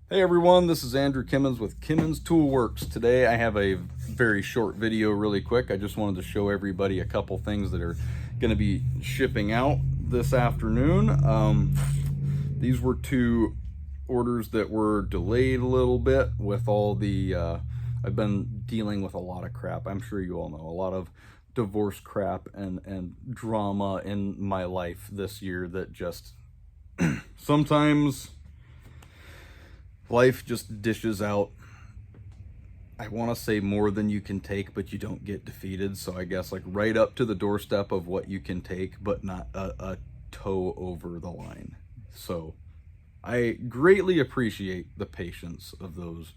Hey everyone, this is Andrew Kimmons with Kimmons Toolworks. Today I have a very short video really quick. I just wanted to show everybody a couple things that are going to be shipping out this afternoon. These were two orders that were delayed a little bit with all the, I've been dealing with a lot of crap. I'm sure you all know, a lot of divorce crap and drama in my life this year that just sometimes life just dishes out, I want to say more than you can take, but you don't get defeated. So I guess like right up to the doorstep of what you can take, but not a toe over the line. So I greatly appreciate the patience of those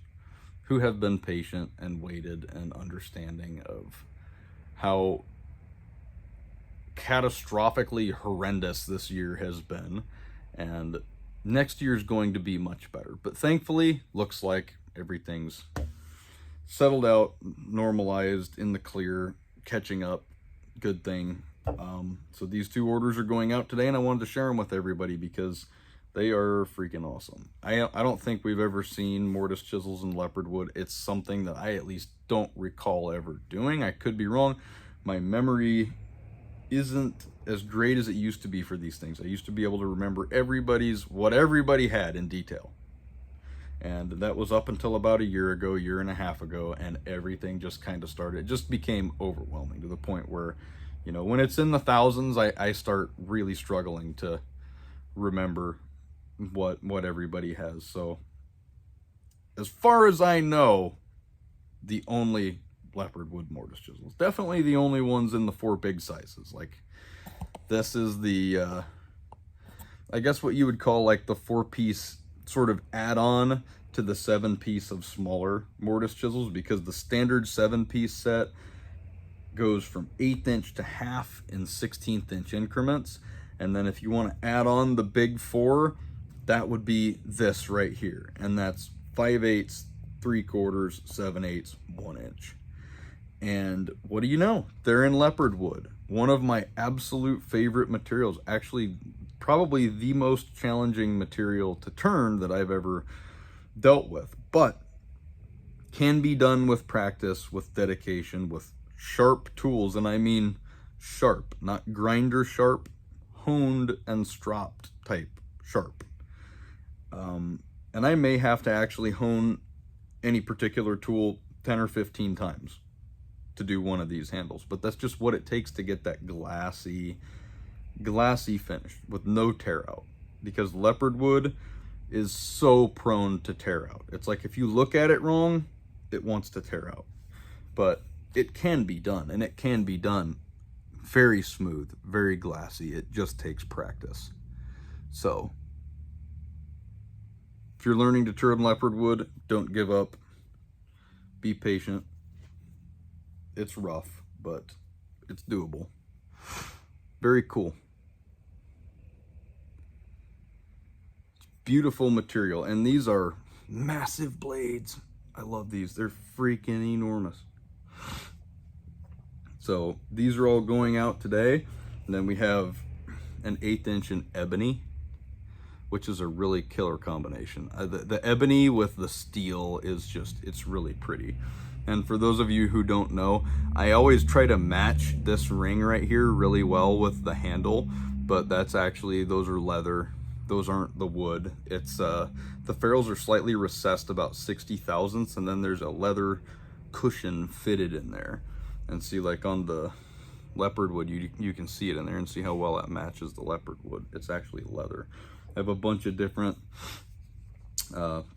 who have been patient and waited and understanding of how catastrophically horrendous this year has been. And next year's going to be much better, but thankfully looks like everything's settled out, normalized, in the clear, catching up. Good thing. So these two orders are going out today, and I wanted to share them with everybody because they are freaking awesome. I don't think we've ever seen mortise chisels and leopardwood. It's something that I at least don't recall ever doing. I could be wrong. My memory isn't as great as it used to be for these things. I used to be able to remember what everybody had in detail. And that was up until about a year and a half ago, and everything just kind of started, it just became overwhelming to the point where, you know, when it's in the thousands, I start really struggling to remember what everybody has. So as far as I know, the only Leopardwood mortise chisels, definitely the only ones in the 4 big sizes. Like this is the I guess what you would call like the 4-piece sort of add-on to the 7-piece of smaller mortise chisels, because the standard 7-piece set goes from 1/8 inch to half in 1/16 inch increments. And then if you want to add on the big 4, that would be this right here, and that's 5/8, 3/4, 7/8, 1 inch. And what do you know? They're in Leopardwood, one of my absolute favorite materials. Actually, probably the most challenging material to turn that I've ever dealt with, but can be done with practice, with dedication, with sharp tools. And I mean sharp, not grinder sharp, honed and stropped type sharp. And I may have to actually hone any particular tool 10 or 15 times to do one of these handles, but that's just what it takes to get that glassy finish with no tear out, because Leopardwood is so prone to tear out. It's like if you look at it wrong, it wants to tear out. But it can be done, and it can be done very smooth, very glassy. It just takes practice. So if you're learning to turn Leopardwood, don't give up. Be patient. It's rough, but it's doable. Very cool. Beautiful material, and these are massive blades. I love these. They're freaking enormous. So these are all going out today. And then we have an 1/8 inch in ebony, which is a really killer combination. The ebony with the steel is just, it's really pretty. And for those of you who don't know, I always try to match this ring right here really well with the handle, but that's actually, those are leather. Those aren't the wood. It's the ferrules are slightly recessed about 60 thousandths, and then there's a leather cushion fitted in there. And see, like on the Leopardwood, you can see it in there and see how well that matches the Leopardwood. It's actually leather. I have a bunch of different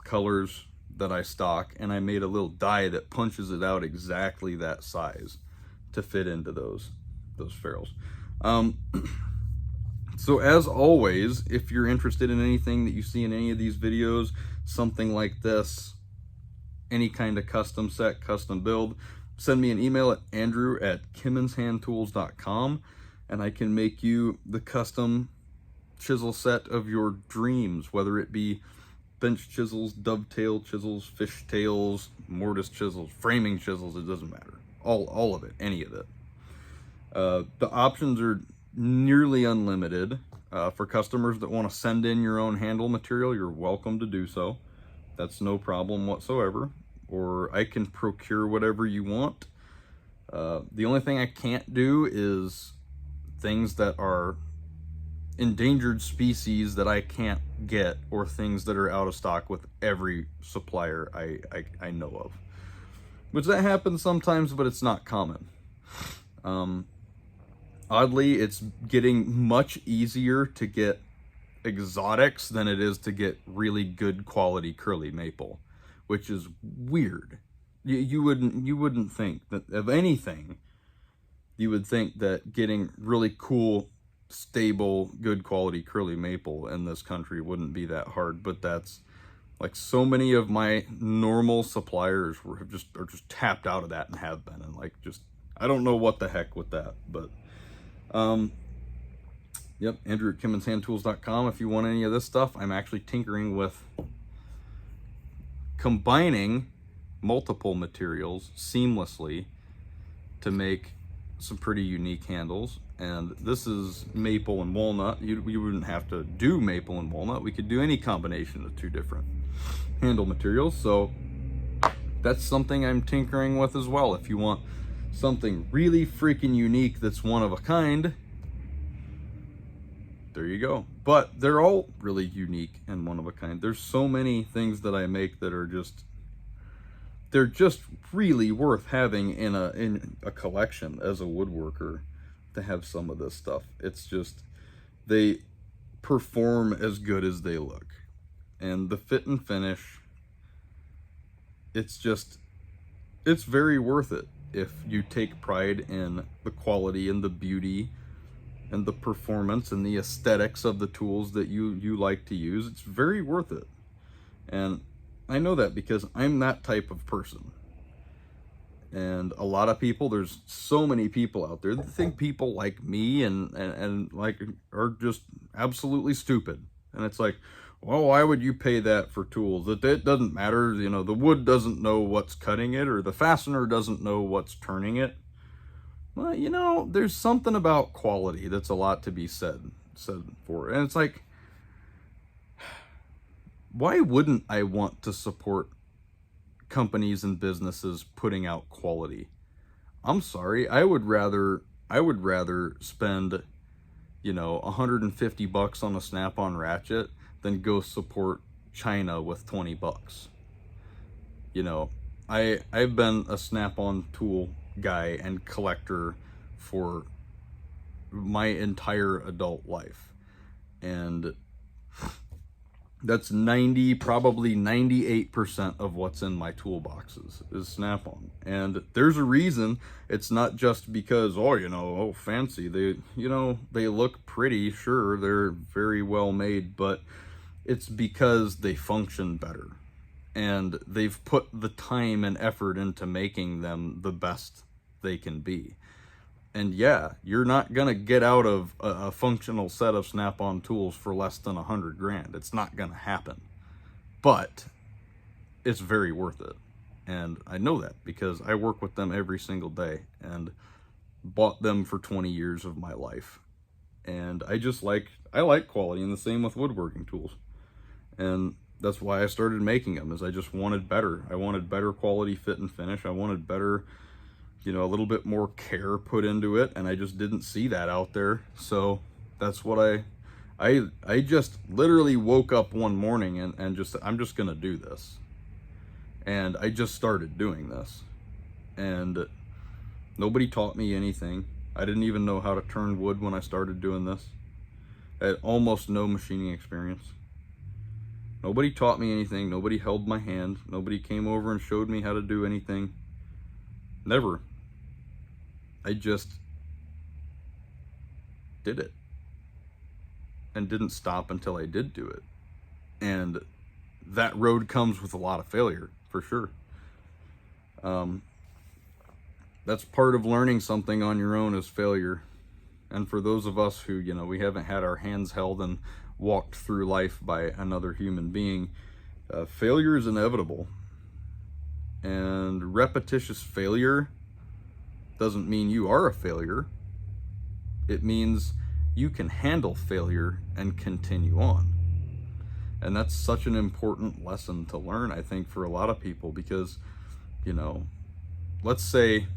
colors that I stock, and I made a little die that punches it out exactly that size to fit into those ferrules. So as always, if you're interested in anything that you see in any of these videos, something like this, any kind of custom set, custom build, send me an email at andrew@kimmonshandtools.com, and I can make you the custom chisel set of your dreams, whether it be bench chisels, dovetail chisels, fish tails, mortise chisels, framing chisels, it doesn't matter. All of it, any of it. The options are nearly unlimited. For customers that want to send in your own handle material, you're welcome to do so. That's no problem whatsoever. Or I can procure whatever you want. The only thing I can't do is things that are endangered species that I can't get, or things that are out of stock with every supplier I know of. Which that happens sometimes, but it's not common. Oddly, it's getting much easier to get exotics than it is to get really good quality curly maple, which is weird. You wouldn't think that of anything. You would think that getting really cool, stable, good quality curly maple in this country wouldn't be that hard, but that's like so many of my normal suppliers are just tapped out of that and have been, and like just I don't know what the heck with that, but yep, Andrew at KimmonsHandTools.com if you want any of this stuff. I'm actually tinkering with combining multiple materials seamlessly to make some pretty unique handles. And this is maple and walnut. You wouldn't have to do maple and walnut. We could do any combination of two different handle materials. So that's something I'm tinkering with as well. If you want something really freaking unique that's one of a kind, there you go. But they're all really unique and one of a kind. There's so many things that I make that are just, they're just really worth having in a collection as a woodworker, to have some of this stuff. It's just, they perform as good as they look. And the fit and finish, it's very worth it if you take pride in the quality and the beauty and the performance and the aesthetics of the tools that you like to use. It's very worth it. And I know that because I'm that type of person. And a lot of people, there's so many people out there that think people like me and like are just absolutely stupid. And it's like, well, why would you pay that for tools? It doesn't matter. You know, the wood doesn't know what's cutting it, or the fastener doesn't know what's turning it. Well, you know, there's something about quality that's a lot to be said for. And it's like, why wouldn't I want to support companies and businesses putting out quality? I'm sorry, I would rather spend, you know, $150 on a snap-on ratchet than go support China with $20. You know, I've been a snap-on tool guy and collector for my entire adult life, and that's probably 98% of what's in my toolboxes is snap-on. And there's a reason. It's not just because, oh, you know, oh, fancy. They look pretty, sure, they're very well made, but it's because they function better. And they've put the time and effort into making them the best they can be. And yeah, you're not gonna get out of a functional set of snap-on tools for less than $100,000. It's not gonna happen, but it's very worth it. And I know that because I work with them every single day and bought them for 20 years of my life. And I like quality, and the same with woodworking tools. And that's why I started making them, is I just wanted better. I wanted better quality fit and finish. I wanted better, you know, a little bit more care put into it, and I just didn't see that out there. So that's what I just literally woke up one morning and just, I'm just gonna do this. And I just started doing this. And nobody taught me anything. I didn't even know how to turn wood when I started doing this. I had almost no machining experience. Nobody taught me anything. Nobody held my hand. Nobody came over and showed me how to do anything. Never. I just did it and didn't stop until I did do it. And that road comes with a lot of failure, for sure. That's part of learning something on your own, is failure. And for those of us who, you know, we haven't had our hands held and walked through life by another human being, failure is inevitable. And repetitious failure doesn't mean you are a failure. It means you can handle failure and continue on. And that's such an important lesson to learn, I think, for a lot of people, because, you know, let's say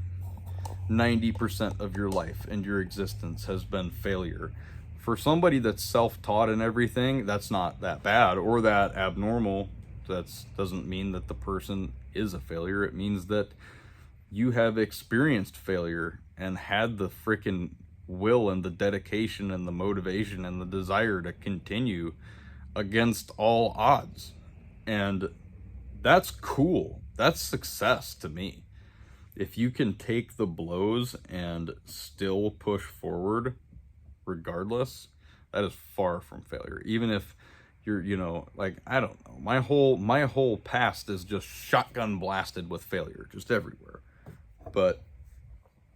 90% of your life and your existence has been failure. For somebody that's self-taught and everything, that's not that bad or that abnormal. That doesn't mean that the person is a failure. It means that you have experienced failure and had the freaking will and the dedication and the motivation and the desire to continue against all odds. And that's cool. That's success to me. If you can take the blows and still push forward regardless, that is far from failure. Even if you're, you know, like, I don't know, my whole past is just shotgun blasted with failure just everywhere. But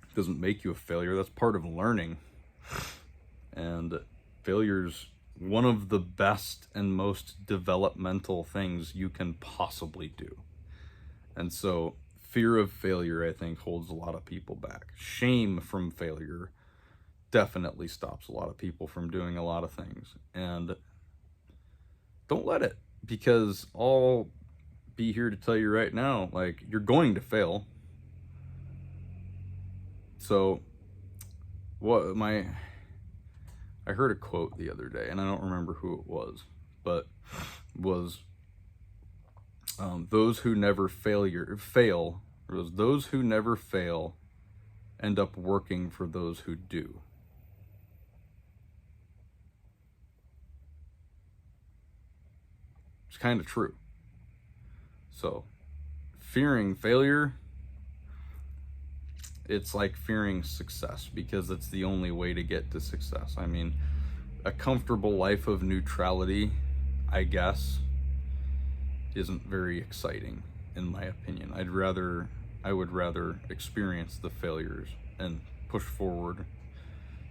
it doesn't make you a failure. That's part of learning. And failure's one of the best and most developmental things you can possibly do. And so fear of failure, I think, holds a lot of people back. Shame from failure definitely stops a lot of people from doing a lot of things. And don't let it, because I'll be here to tell you right now, like, you're going to fail. So I heard a quote the other day, and I don't remember who it was, but was those who never fail, or those who never fail end up working for those who do. It's kind of true. So, fearing failure, it's like fearing success, because it's the only way to get to success. I mean, a comfortable life of neutrality, I guess, isn't very exciting, in my opinion. I would rather experience the failures and push forward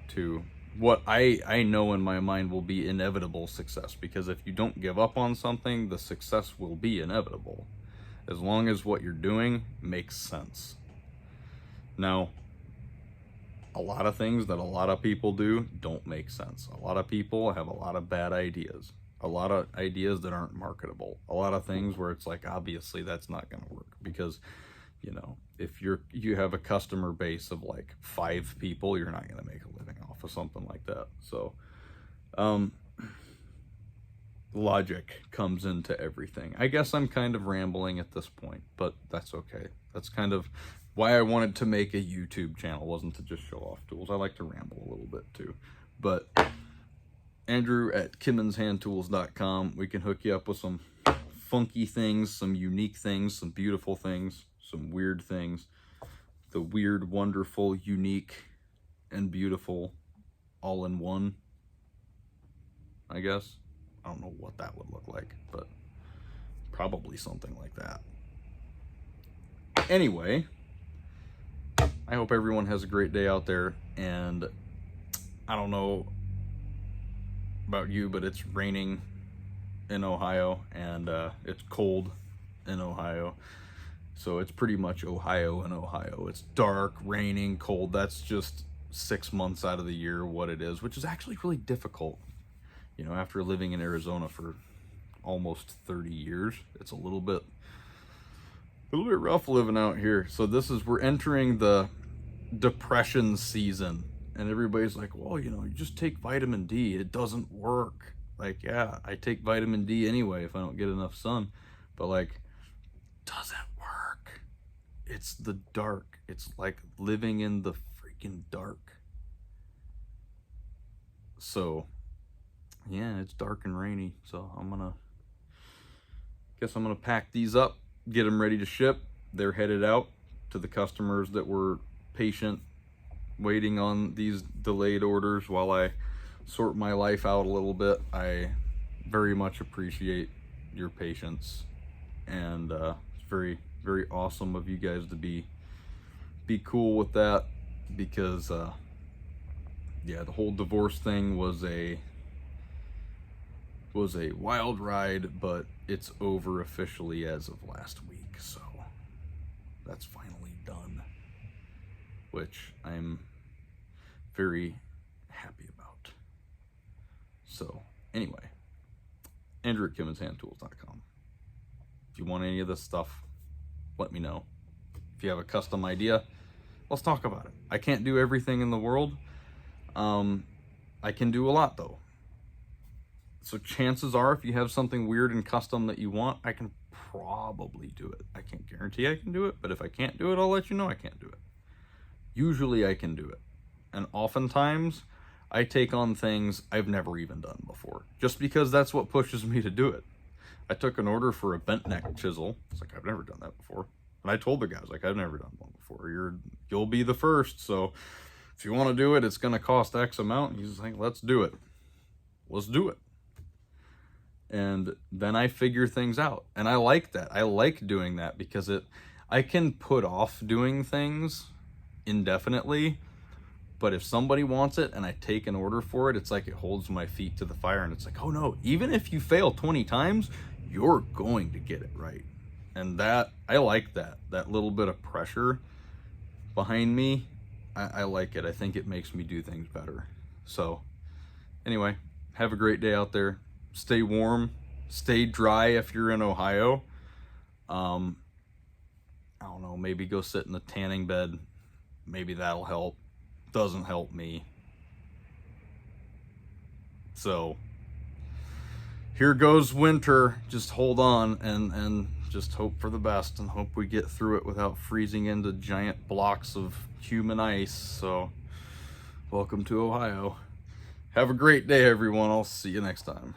to what I know in my mind will be inevitable success, because if you don't give up on something, the success will be inevitable, as long as what you're doing makes sense. Now, a lot of things that a lot of people do don't make sense. A lot of people have a lot of bad ideas. A lot of ideas that aren't marketable. A lot of things where it's like, obviously that's not going to work, because, you know, if you have a customer base of like 5 people, you're not going to make a living off of something like that. So, logic comes into everything. I guess I'm kind of rambling at this point, but that's okay. That's kind of why I wanted to make a YouTube channel, wasn't to just show off tools. I like to ramble a little bit too. But Andrew at kimmonshandtools.com, we can hook you up with some funky things, some unique things, some beautiful things, some weird things. The weird, wonderful, unique, and beautiful all in one, I guess. I don't know what that would look like, but probably something like that. Anyway, I hope everyone has a great day out there, and I don't know about you, but it's raining in Ohio, and it's cold in Ohio. So it's pretty much Ohio in Ohio. It's dark, raining, cold. That's just 6 months out of the year what it is, which is actually really difficult. You know, after living in Arizona for almost 30 years, it's a little bit rough living out here. So we're entering the depression season, and everybody's like, well, you know, you just take vitamin D, it doesn't work. Like, yeah, I take vitamin D anyway if I don't get enough sun, but like, does it work? It's the dark. It's like living in the freaking dark. So yeah, it's dark and rainy, so I'm gonna pack these up, get them ready to ship. They're headed out to the customers that were patient, waiting on these delayed orders while I sort my life out a little bit. I very much appreciate your patience, and it's very, very awesome of you guys to be cool with that, because yeah, the whole divorce thing was a wild ride, but it's over officially as of last week, so that's finally done, which I'm very happy about. So anyway, Andrew at KimmonsHandTools.com. If you want any of this stuff, let me know. If you have a custom idea, let's talk about it. I can't do everything in the world. I can do a lot though. So chances are, if you have something weird and custom that you want, I can probably do it. I can't guarantee I can do it, but if I can't do it, I'll let you know I can't do it. Usually I can do it. And oftentimes I take on things I've never even done before, just because that's what pushes me to do it. I took an order for a bent neck chisel. It's like, I've never done that before. And I told the guys, like, I've never done one before. You'll be the first. So if you want to do it, it's going to cost X amount. And he's like, let's do it. Let's do it. And then I figure things out. And I like that. I like doing that because I can put off doing things indefinitely. But if somebody wants it and I take an order for it, it's like it holds my feet to the fire. And it's like, oh no, even if you fail 20 times, you're going to get it right. And that, I like that little bit of pressure behind me. I like it. I think it makes me do things better. So anyway, have a great day out there. Stay warm, stay dry if you're in Ohio. I don't know, maybe go sit in the tanning bed. Maybe that'll help. Doesn't help me. So here goes winter. Just hold on and just hope for the best and hope we get through it without freezing into giant blocks of human ice. So welcome to Ohio. Have a great day, everyone. I'll see you next time.